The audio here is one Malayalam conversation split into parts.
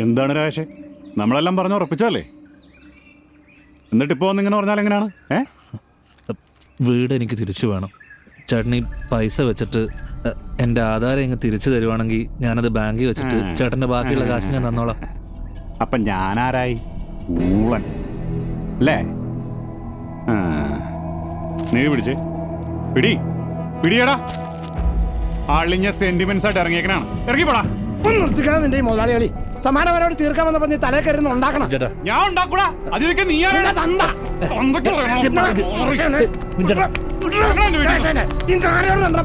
എന്താണ് രാജേഷേ, നമ്മളെല്ലാം പറഞ്ഞു ഉറപ്പിച്ചല്ലേ? എന്നിട്ടിപ്പോൾ വന്നിങ്ങനെ പറഞ്ഞാൽ എങ്ങനെയാണ്? വീട് എനിക്ക് തിരിച്ചു വേണം ചേട്ടൻ. ഈ പൈസ വെച്ചിട്ട് എൻ്റെ ആധാരം ഇങ്ങ് തിരിച്ചു തരുവാണെങ്കിൽ ഞാനത് ബാങ്കിൽ വെച്ചിട്ട് ചേട്ടൻ്റെ ബാക്കിയുള്ള കാശ് ഞാൻ തന്നോളാം. അപ്പം ഞാനാരായി? ഊളൻ അല്ലേ? നീ പിടിച്ചേ, പിടിയടാ. ആളിഞ്ഞ സെന്റിമെന്റ്സ് ആയിട്ട് ഇറങ്ങിയേക്കനാണ്. ഇറങ്ങിപ്പോടാ. നിർത്തിക്കണം നിന്റെ ഈ മുതലാളി. സമാനപരമായിട്ട് തീർക്കാൻ വന്നപ്പോ നീ തലേ കയറി ഉണ്ടാക്കണം. ഞാൻ ഉണ്ടാക്കൂടാ. അതിലേക്ക് നീ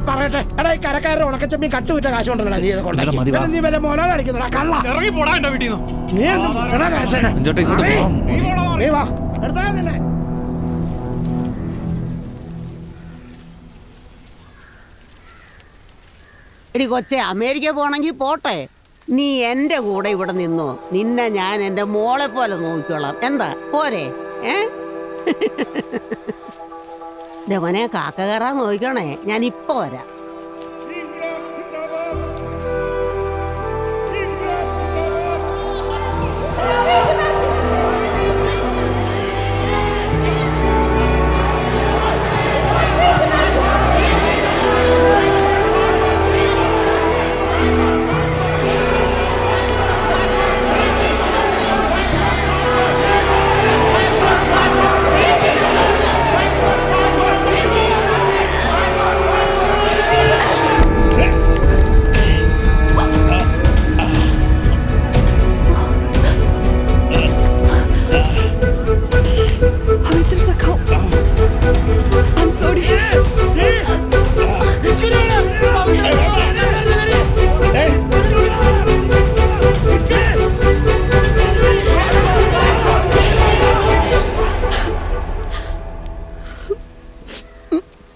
പറയട്ടെ. എടാ ഈ കരക്കാരുടെ ഉണക്കച്ചമ്മി കട്ടുവിറ്റ കാശ് കൊണ്ടല്ലോ നീ കൊണ്ടു. നീ വല്ല മോനാളെ അടിക്കുന്നുടാ കള്ള. ഇറങ്ങിപ്പോടാ എന്റെ വീട്ടിൽ നിന്ന്. നീ വാ എടുത്താ നിന്നെ. എടി കൊച്ചെ, അമേരിക്ക പോണെങ്കിൽ പോട്ടെ, നീ എൻ്റെ കൂടെ ഇവിടെ നിന്നോ. നിന്നെ ഞാൻ എൻ്റെ മോളെ പോലെ നോക്കിക്കോളാം. എന്താ പോരെ? മോനെ കാക്ക കയറാൻ നോക്കണേ, ഞാൻ ഇപ്പൊ വരാം.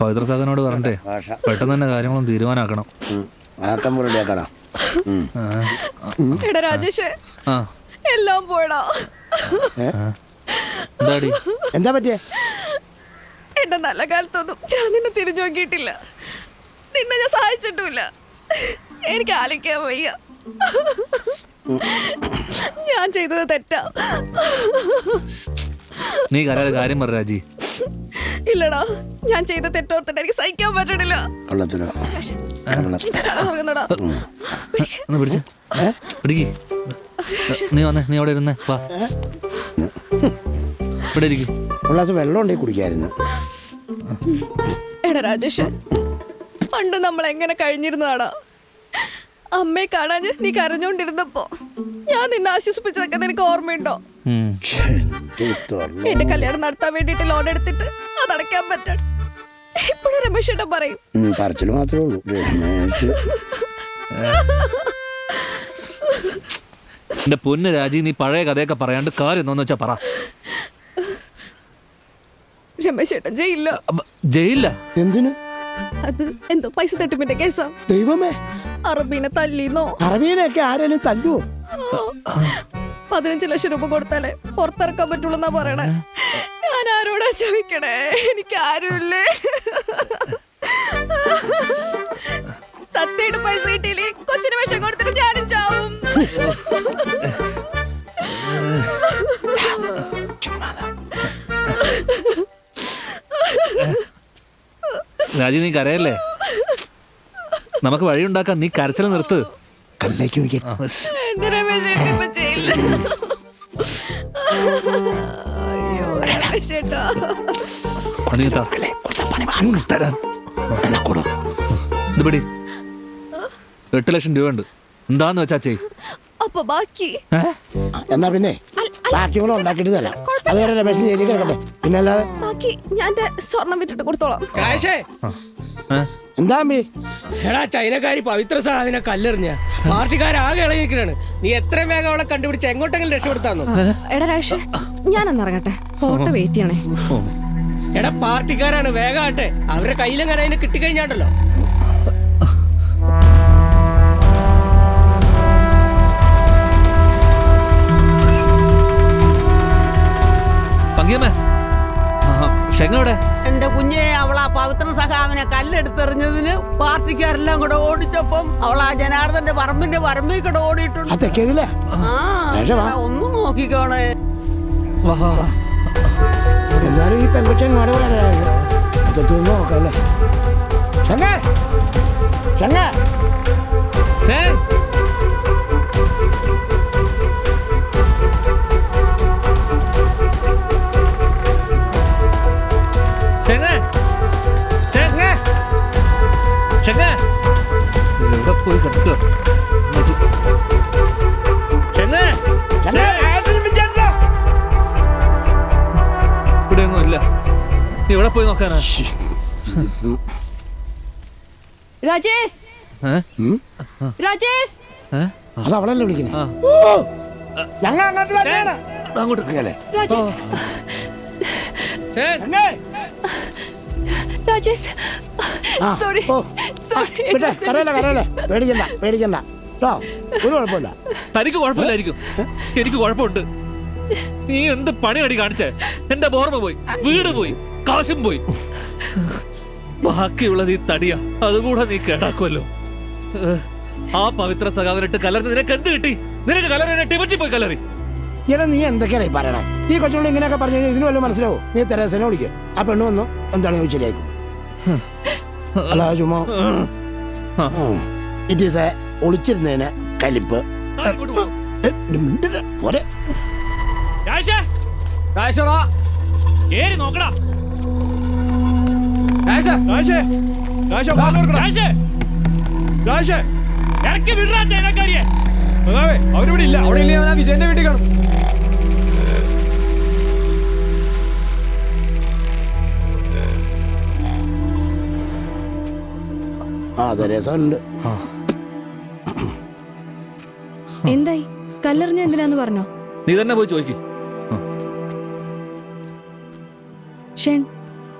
പവിത്ര സഹനോട് പറഞ്ഞേ പെട്ടെന്ന് തന്നെ കാര്യങ്ങളും തീരുമാനാക്കണം. എടാ രാജേഷ്, എല്ലാം പോയടാ. എന്താ പറ്റിയ? എന്റെ നല്ല കാലത്തൊന്നും ഞാൻ നിന്നെ തിരിഞ്ഞു നോക്കിയിട്ടില്ല. നിന്നെ ഞാൻ സഹായിച്ചിട്ടുമില്ല. എനിക്ക് ആലോചിക്കാൻ വയ്യ. ഞാൻ ചെയ്തത് തെറ്റാ. നീ കരാതെ കാര്യം പറ രാജി. ഇല്ലടാ, ഞാൻ ചെയ്ത തെറ്റോർത്തിട്ട് എനിക്ക് സഹിക്കാൻ പറ്റണില്ല. നീ വന്നേ, നീ അവിടെ ഇരുന്നേ. വാ, ഇവിടെ ഇരിക്കും. വെള്ളം ഉണ്ടെങ്കിൽ കുടിക്കായിരുന്നു. എടാ രാജേഷ്, പണ്ട് നമ്മൾ എങ്ങനെ കഴിഞ്ഞിരുന്നതാടാ. അമ്മയെ കാണാൻ നീ കരഞ്ഞോണ്ടിരുന്നപ്പോ ഞാൻ നിന്നെ ആശ്വസിപ്പിച്ചതൊക്കെ നിനക്ക് ഓർമ്മയുണ്ടോ? എന്റെ കല്യാണം നടത്താൻ വേണ്ടിട്ട് ലോൺ എടുത്തിട്ട് അതടയ്ക്കാൻ പറ്റാൻ ഇപ്പോഴും രമേശ് ഏട്ടൻ പറയും. പറച്ചില് മാത്രമേ ഉള്ളൂ. എന്റെ പൊന്ന് രാജി, നീ പഴയ കഥയൊക്കെ പറയാണ്ട് കാര്യം എന്താന്ന് വെച്ചാ പറ. രമേശ് ഏട്ടൻ ജയിലില്ല. എന്തിനു? അത് എന്തോ പൈസ തട്ടിപ്പിന്റെ കേസാ. ദൈവമേ, അറബീനെ തല്ലിന്നോ? അറബീനൊക്കെ ആരെങ്കിലും തല്ലുവോ? 15 ലക്ഷം രൂപ കൊടുത്താലേ പുറത്തിറക്കാൻ പറ്റുള്ളൂ എന്നാ പറയണേ. ഞാൻ ആരോടാ ചോദിക്കണേ? എനിക്ക് ആരുമില്ലേ. സത്യമായിട്ട് പൈസ കിട്ടിയില്ലേ കൊച്ചിന് വിഷം കൊടുത്തിട്ട് ഞാനും ചാവും. രാജി, നീ കരയല്ലേ? നമുക്ക് വഴിയുണ്ടാക്കാം. നീ കരച്ചിൽ നിർത്ത്. എന്റെ രമേശ് ഏട്ടൻ ഇപ്പൊ ചെയ്യില്ല. രമേശ് ഏട്ടാ, ഇത് പിടി. 8 ലക്ഷം രൂപ ഉണ്ട്. എന്താന്ന് വെച്ചാ ചെയ്. അപ്പൊ ബാക്കി എന്നാ പിന്നെ ബാക്കി കൂടെ ഉണ്ടാക്കിട്ട് തരാം. അതുവരെ രമേശ് ജയിലിൽ കിടക്കട്ടെ. പിന്നല്ലാതെ ബാക്കി ഞാൻ സ്വർണം വിട്ടിട്ട് കൊടുത്തോളാം. എന്താ എടാ, ചൈനക്കാരി പവിത്ര സഹാവിനെ കല്ലെറിഞ്ഞ പാർട്ടിക്കാരാകെ ഇളകിയിരിക്കണാണ്. നീ എത്രയും വേഗം അവളെ കണ്ടുപിടിച്ച് എങ്ങോട്ടെങ്കിലും രക്ഷപ്പെടുത്താന്നു. എടാ രാജേഷ്, ഞാനൊന്ന് ഇറങ്ങട്ടെ. ഫോട്ടോ വെയിറ്റ് ചെയ്യണേ. എടാ, പാർട്ടിക്കാരാണ്, വേഗാട്ടെ. അവരുടെ കയ്യിലെങ്ങനെ അതിനെ കിട്ടിക്കഴിഞ്ഞാണ്ടല്ലോ. എവിടെ? എന്റെ കുഞ്ഞെ, അവളാ പവിത്ര സഖാവിനെ കല്ലെടുത്തെറിഞ്ഞതിന് പാർട്ടിക്കാരെല്ലാം കൂടെ ഓടിച്ചപ്പം അവൾ ആ ജനാർദ്ദന്റെ പറമ്പിന്റെ പറമ്പിൽ കൂടെ ഓടിയിട്ടുണ്ട്. തെക്കേതില്ല ഒന്നും നോക്കിക്കോണേ. എന്നാലും ഈ പെൺകുട്ടി എങ്ങോട്ട് വരാനാണ് അതൊക്കെ നോക്കല്ലേ. ശങ്കേ ശങ്കേ പോയി കിടക്കുക. ഇവിടെ ഒന്നും ഇല്ല. ഇവിടെ പോയി നോക്കാനാ. രാജേഷ് രാജേഷ് അത് അവളല്ലേ വിളിക്കുന്നത്. ഞങ്ങൾ അങ്ങോട്ട് വരാനാണ്. അങ്ങോട്ട് രാജേഷ് രാജേഷ് സോറി സോറി. കരയല്ലേ പേടിക്കണ്ട പേടിക്കണ്ട കേട്ടോ. ഒരു കുഴപ്പമില്ല. തനിക്ക് കുഴപ്പമില്ലായിരിക്കും, എനിക്ക് കുഴപ്പമുണ്ട്. നീ എന്ത് പണിയടി കാണിച്ചേ? എന്റെ ഓർമ്മ പോയി, വീട് പോയി, കാശും പോയി. ബാക്കിയുള്ളത് ഈ തടിയാ, അതുകൂടെ നീ കേടാക്കുമല്ലോ. ആ പവിത്ര സഖാവിനിട്ട് കലർന്ന് നിനക്ക് എന്ത് കിട്ടി? നിനക്ക് കലറിനെ ടിബറ്റിൽ പോയി കലറി. ഇങ്ങനെ നീ എന്തൊക്കെയാണ് ഈ പറയണേ? ഈ കൊച്ചുകൊണ്ട് ഇങ്ങനെയൊക്കെ പറഞ്ഞു കഴിഞ്ഞാൽ ഇതിന് വല്ലതും മനസ്സിലാവും. നീ തെരേസനെ വിളിക്കുക. ആ പെണ്ണ് വന്നു എന്താണ് ചോദിച്ചില്ലായിരിക്കും. അല്ല ചുമ്മാ ഇറ്റ് ഈസ് എ ഒളിച്ചിരുന്നതിന് കലിപ്പ്. പോരെ നോക്കടാ. അവരിവിടെ ഇല്ല. അവിടെ ഇല്ല, വിജയന്റെ വീട്ടിൽ കാണും. ആ തെരേസ ഉണ്ട്. എന്തായി? കല്ലെറിഞ്ഞ എന്തിനാന്ന് പറഞ്ഞോ? നീ തന്നെ പോയി ചോദിക്ക്. Shen,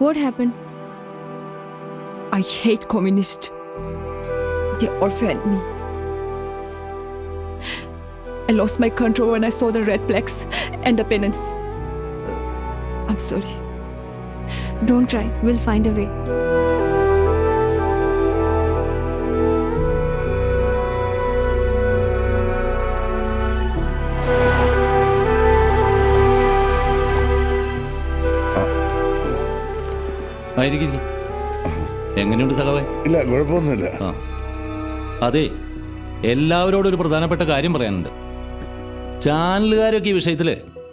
what happened? I hate communists. They orphaned me. I lost my control when I saw the red flags and the pennants. I'm sorry. Don't cry, we'll find a way. എങ്ങനെയുണ്ട് സഖാവേ? ഇല്ല, കുഴപ്പമൊന്നുമില്ല. അതെ, എല്ലാവരോടും ഒരു പ്രധാനപ്പെട്ട കാര്യം പറയാനുണ്ട്. ചാനലുകാരൊക്കെ ഈ വിഷയത്തിൽ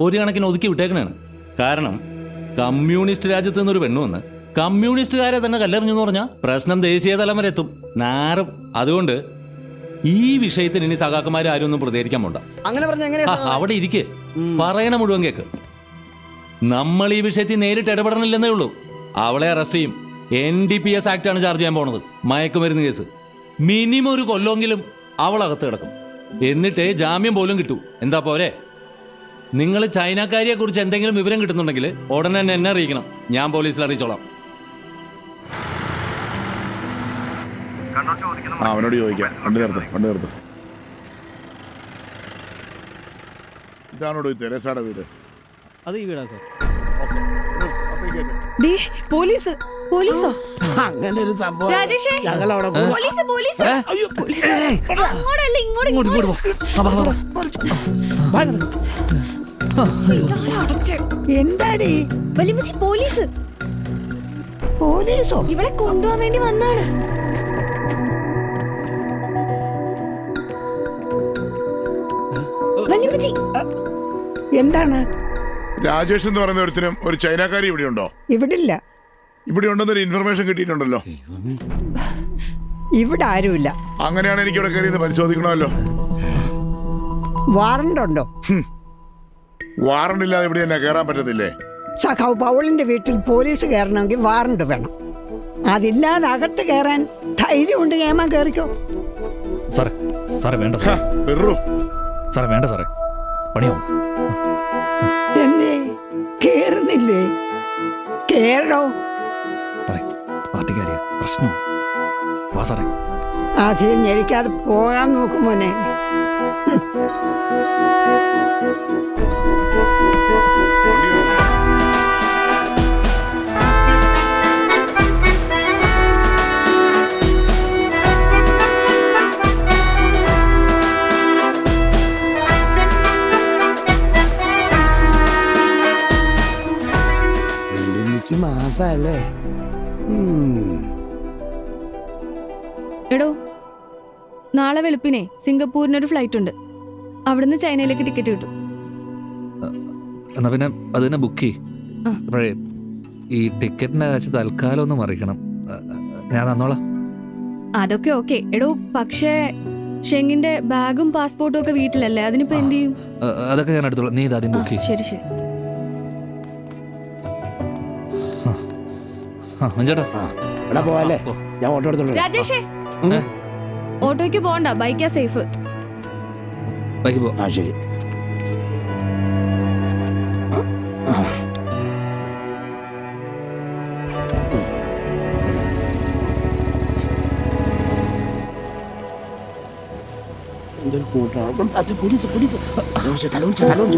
ഒരു കണക്കിന് ഒതുക്കി വിട്ടേക്കണാണ്. കാരണം കമ്മ്യൂണിസ്റ്റ് രാജ്യത്ത് നിന്നൊരു പെണ്ണു വന്ന് കമ്മ്യൂണിസ്റ്റുകാരെ തന്നെ കല്ലെറിഞ്ഞെന്ന് പറഞ്ഞാൽ പ്രശ്നം ദേശീയ തലം വരെ എത്തും. നാറും. അതുകൊണ്ട് ഈ വിഷയത്തിന് ഇനി സഖാക്കന്മാർ ആരും ഒന്നും പ്രതികരിക്കാൻ പോണ്ട. അവിടെ ഇരിക്കെ പറയണ മുഴുവൻ കേക്ക്. നമ്മൾ ഈ വിഷയത്തിൽ നേരിട്ട് ഇടപെടണില്ലെന്നേ ഉള്ളൂ. അവളെ അറസ്റ്റ് ചെയ്യും. NDPS ആക്ട് ആണ് ചാർജ് ചെയ്യാൻ പോണത്, മയക്കുമരുന്ന് കേസ്. മിനിമം ഒരു കൊല്ലമെങ്കിലും അവളകത്ത് കിടക്കും. എന്നിട്ടേ ജാമ്യം പോലും കിട്ടൂ. എന്താ പോരെ? നിങ്ങൾ ചൈനക്കാരിയെ കുറിച്ച് എന്തെങ്കിലും വിവരം കിട്ടുന്നുണ്ടെങ്കിൽ ഉടനെ തന്നെ എന്നെ അറിയിക്കണം. ഞാൻ പോലീസിൽ അറിയിച്ചോളാം. അവനോട് ചോദിക്കാം. വണ്ടി നിർത്ത്. ഇതാണോട് തെരേസയുടെ വീട്? അത് ഈ വീടാ സാർ. പോലീസ്. പോലീസോ? അങ്ങനെ ഒരു സംഭവം രാജേഷേ, ഞങ്ങളവിടെ പോലീസ് പോലീസ്. അങ്ങോട്ടല്ല, ഇങ്ങോട്ട്. എന്താടി? വലിയമ്മച്ചി, പോലീസ്. പോലീസോ? ഇവളെ കൊണ്ടുപോകാൻ വേണ്ടി വന്നാണ്. വലിയമ്മച്ചി, എന്താണ്? രാജേഷ് എന്ന് പറയുന്ന ഒരുത്തിനും ഒരു ചൈനക്കാരി ഇവിടെ ഉണ്ടോ? ഇവിടില്ല. ഇവിടെ ഉണ്ടെന്നൊരു ഇൻഫർമേഷൻ കിട്ടിയിട്ടുണ്ടല്ലോ. ഇവിടെ ആരുമില്ല. അങ്ങനെയാണ് എനിക്ക് ഇവിടെ കയറി പരിശോധിക്കണമല്ലോ. വാറണ്ട് ഉണ്ടോ? വാറണ്ട് ഇല്ലാതെ ഇവിടെ തന്നെ കയറാൻ പറ്റത്തില്ലേ? സഖാവ് പൗളിന്റെ വീട്ടിൽ പോലീസ് കയറണമെങ്കിൽ വാറണ്ട് വേണം. അതില്ലാതെ അകത്ത് കയറാൻ ധൈര്യമുണ്ട്. ഏമാൻ കയറിക്കോ. സാറേ, സാറേ വേണ്ട സാറേ, വേണ്ട സാറേ, പണിയാവും. എന്നേ കേറുന്നില്ലേ? കേറോ? സാറേ, പാർട്ടിക്കാരിയാ, പ്രശ്നം. വാ സാറേ. ആദ്യം ഞെരിക്കാതെ പോകാൻ നോക്കുമോനെ. രസമല്ലേ? എടോ, നാളെ വെളുപ്പിനെ സിംഗപ്പൂരിനൊരു ഫ്ലൈറ്റ് ഉണ്ട്. അവിടുന്ന് ചൈനയിലേക്ക് ടിക്കറ്റ് കിട്ടും. എന്നാ പിന്നെ അത് തന്നെ ബുക്ക് ചെയ്യ്. അപ്പോഴേ ഈ ടിക്കറ്റിൻ്റെ കാശ് തൽക്കാലം ഒന്ന് മറിക്കണം. ഞാൻ തന്നോളാം. അതൊക്കെ ഓക്കെ. എടോ, പക്ഷേ ഷെങ്ങിന്റെ ബാഗും പാസ്പോർട്ടും ഒക്കെ വീട്ടിലല്ലേ? അതിനിപ്പോ എന്ത് ചെയ്യും? അതൊക്കെ ഞാൻ എടുത്തോളാം. നീ ഇതാദ്യം ബുക്ക് ചെയ്യ്. ശരി ശരി. മഞ്ചേട്ടാ എടാ പോവാല്ലേ? ഞാൻ ഓട്ടോ എടുത്തോളൂ. രാജേഷേ, ഓട്ടോയ്ക്ക് പോകണ്ട, ബൈക്കാ സേഫ്. ബൈക്ക് പോ. ആ ശരി. എന്തൊരു കൂട്ടാണ്. അത് പോലീസ് പോലീസ് തലോഞ്ച തലോഞ്ച.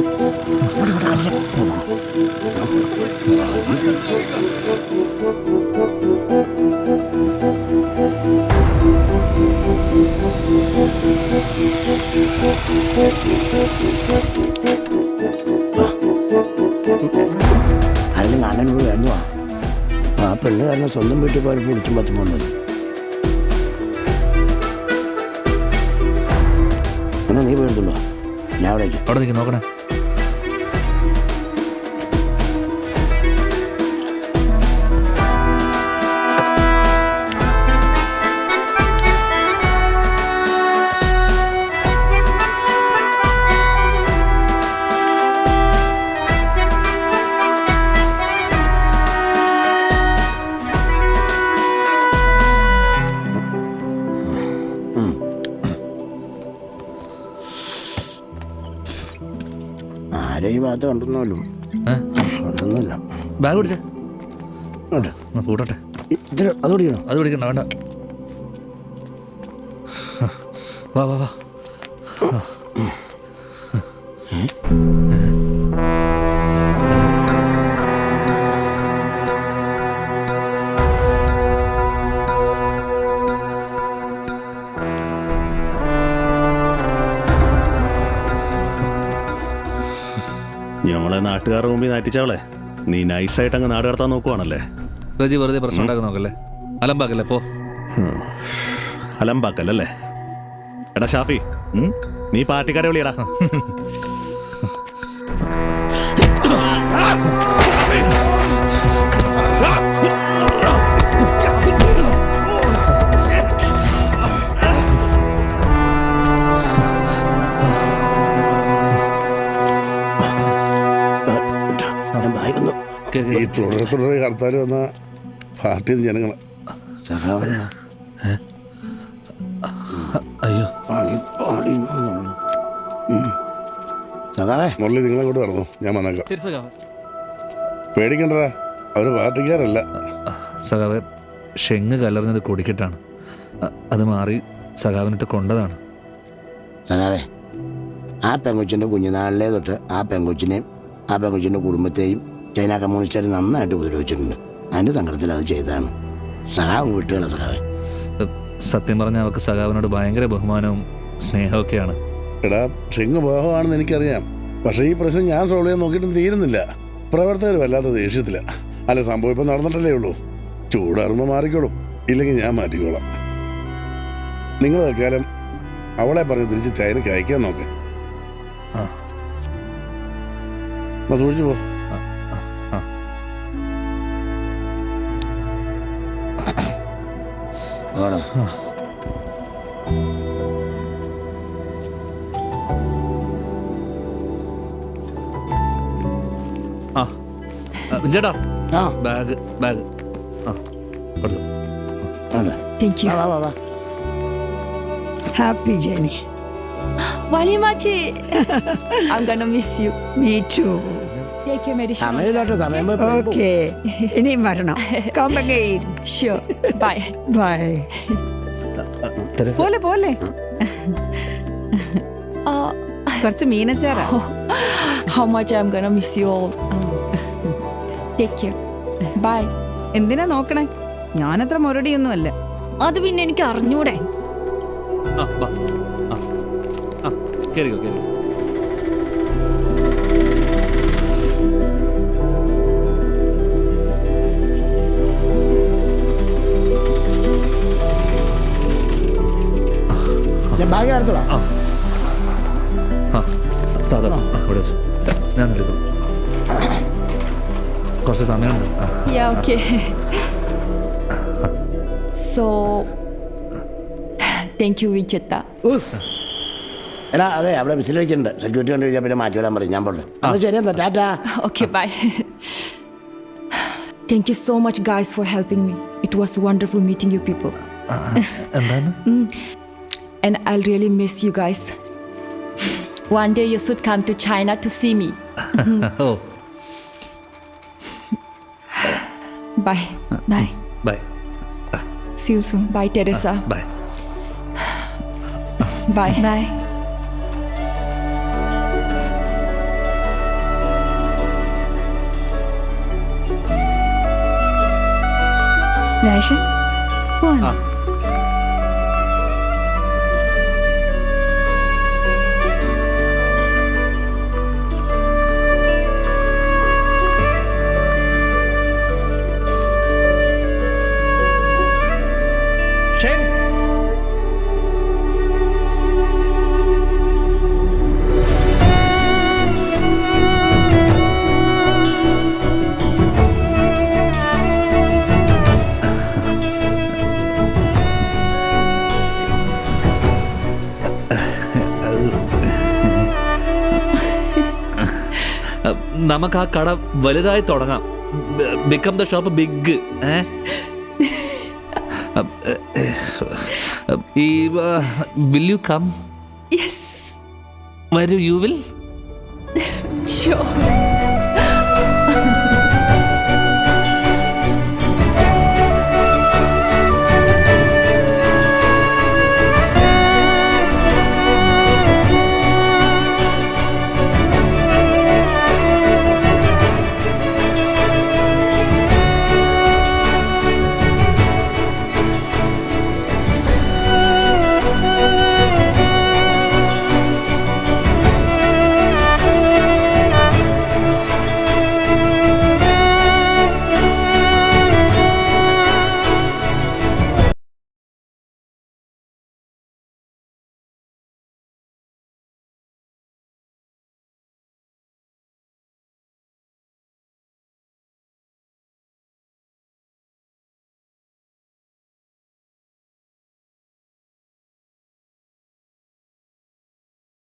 ആരെങ്കിലും കാണാനോട് വേണോ? ആ പെണ്ണ് കാരണം സ്വന്തം വീട്ടിൽ പോയാൽ പിടിച്ചും പത്തും പോകുന്നത്. എന്നാ നീ പോയെടുത്തുള്ളൂ, ഞാൻ അവിടെ അവിടെ നിൽക്കും. നോക്കണേ. ആരെ ഈ ഭാഗത്ത് കണ്ടെന്നല്ലോ. കണ്ടെന്നില്ല. ബാഗ് പിടിച്ചേ. പൂട്ടട്ടെ. അത് പിടിക്കണോ? അത് പിടിക്കണ്ട, വേണ്ട. വാ വാ വാ. ഞങ്ങളെ നാട്ടുകാരുടെ മുമ്പിൽ നാറ്റിച്ചവളെ നീ നൈസായിട്ട് അങ്ങ് നാട് കടത്താൻ നോക്കുവാണല്ലേ? റജി വെറുതെ പ്രശ്നം ഉണ്ടാക്കാൻ നോക്കല്ലേ. അലമ്പാക്കല്ലേ. പോ. അലമ്പാക്കല്ലേ? എടാ ഷാഫി, നീ പാർട്ടിക്കാരെ വിളിയടാ. ഈ തുടരെ കടത്താൽ വന്ന പാർട്ടിയിൽ ജനങ്ങൾ അയ്യോ മുരളി നിങ്ങളെ കൂടെ നടന്നു, ഞാൻ വന്നേക്കാം. പേടിക്കണ്ടടാ, അവര് പാർട്ടിക്കാരല്ല. സഖാവ്, ഷെങ്ങ് കലർന്നത് കുടിക്കിട്ടാണ്. അത് മാറി സഖാവിനിട്ട് കൊണ്ടതാണ്. സഖാവേ, ആ പെങ്കൊച്ചിൻ്റെ കുഞ്ഞുനാളിലെ തൊട്ട് ആ പെങ്കൊച്ചിനെയും ആ പെങ്കൊച്ചിൻ്റെ കുടുംബത്തെയും ചൈന കമ്മ്യൂണിസ്റ്റുകാർ നന്നായിട്ട് ഉപദ്രവിച്ചിട്ടുണ്ട്. അതിൻ്റെ സങ്കടത്തിൽ അത് ചെയ്തതാണ്. സഖാവും വിട്ടുകള സഖാവേ. സത്യം പറഞ്ഞാൽ അവർക്ക് സഖാവിനോട് ഭയങ്കര ബഹുമാനവും സ്നേഹമൊക്കെയാണ്. എടാ, ഷെങ്ങ് ബോഹമാണെന്ന് എനിക്കറിയാം. പക്ഷേ ഈ പ്രശ്നം ഞാൻ സോൾവ് ചെയ്യാൻ നോക്കിയിട്ടും തീരുന്നില്ല. പ്രവർത്തകർ വല്ലാത്ത ദേഷ്യത്തില്ല. അല്ല, സംഭവം ഇപ്പം നടന്നിട്ടല്ലേ ഉള്ളൂ. ചൂടാറുമ്പോൾ മാറിക്കോളും, ഇല്ലെങ്കിൽ ഞാൻ മാറ്റിക്കോളാം. നിങ്ങൾ തൽക്കാലം അവളെ പറഞ്ഞ് തിരിച്ച് ചൈനയ്ക്ക് അയക്കാൻ നോക്ക്. സൂക്ഷിച്ചു പോ. ചേട്ടാ, ബാഗ് ബാഗ് കൊടുത്തു. Thank you. Happy journey. വലിയമാച്ചി, I'm gonna miss you. Me too. Take care, Mary. സമയമില്ലാട്ടോ, സമയം Okay. ഇനിയും വരണം. Come again. Sure. Bye. Bye. പോലെ പോലെ കുറച്ച് മീനച്ചാറാ. How much I'm gonna miss you all. Take care. Bye. എന്തിനാ നോക്കണേ? ഞാനത്ര മുരടിയൊന്നും അല്ല. അത് പിന്നെ എനിക്ക് അറിഞ്ഞൂടെ. കേറിക്കോ കേറി. എടുത്തോളാം. ആ ഇവിടെ വെച്ചു. ഞാൻ എടുക്കും. കുറച്ച് സമയമുണ്ട്. Yeah, okay. So, thank you, Vichetta. എടാ അതെ അവിടെ വിസിലടിക്കുന്നുണ്ട്. സെക്യൂരിറ്റി കണ്ടു കഴിഞ്ഞാൽ പിന്നെ മാറ്റി വിടാൻ പറയും. ഞാൻ പോട്ടെ. അത് ശരി എന്താ Tata. Okay, bye. Thank you so much, guys, for helping me. It was wonderful meeting you people. എന്താണ്? And I'll really miss you guys. One day you should come to China to see me. ഓ Bye. Bye. Bye. See you soon. Bye, Teresa. Bye. Bye. Bye. Rajan പോവാണോ? നമുക്ക് ആ കട വലുതായി തുടങ്ങാം. Become the shop big. ഈ വിൽ യു കം? Yes. വരൂ. You will? Sure.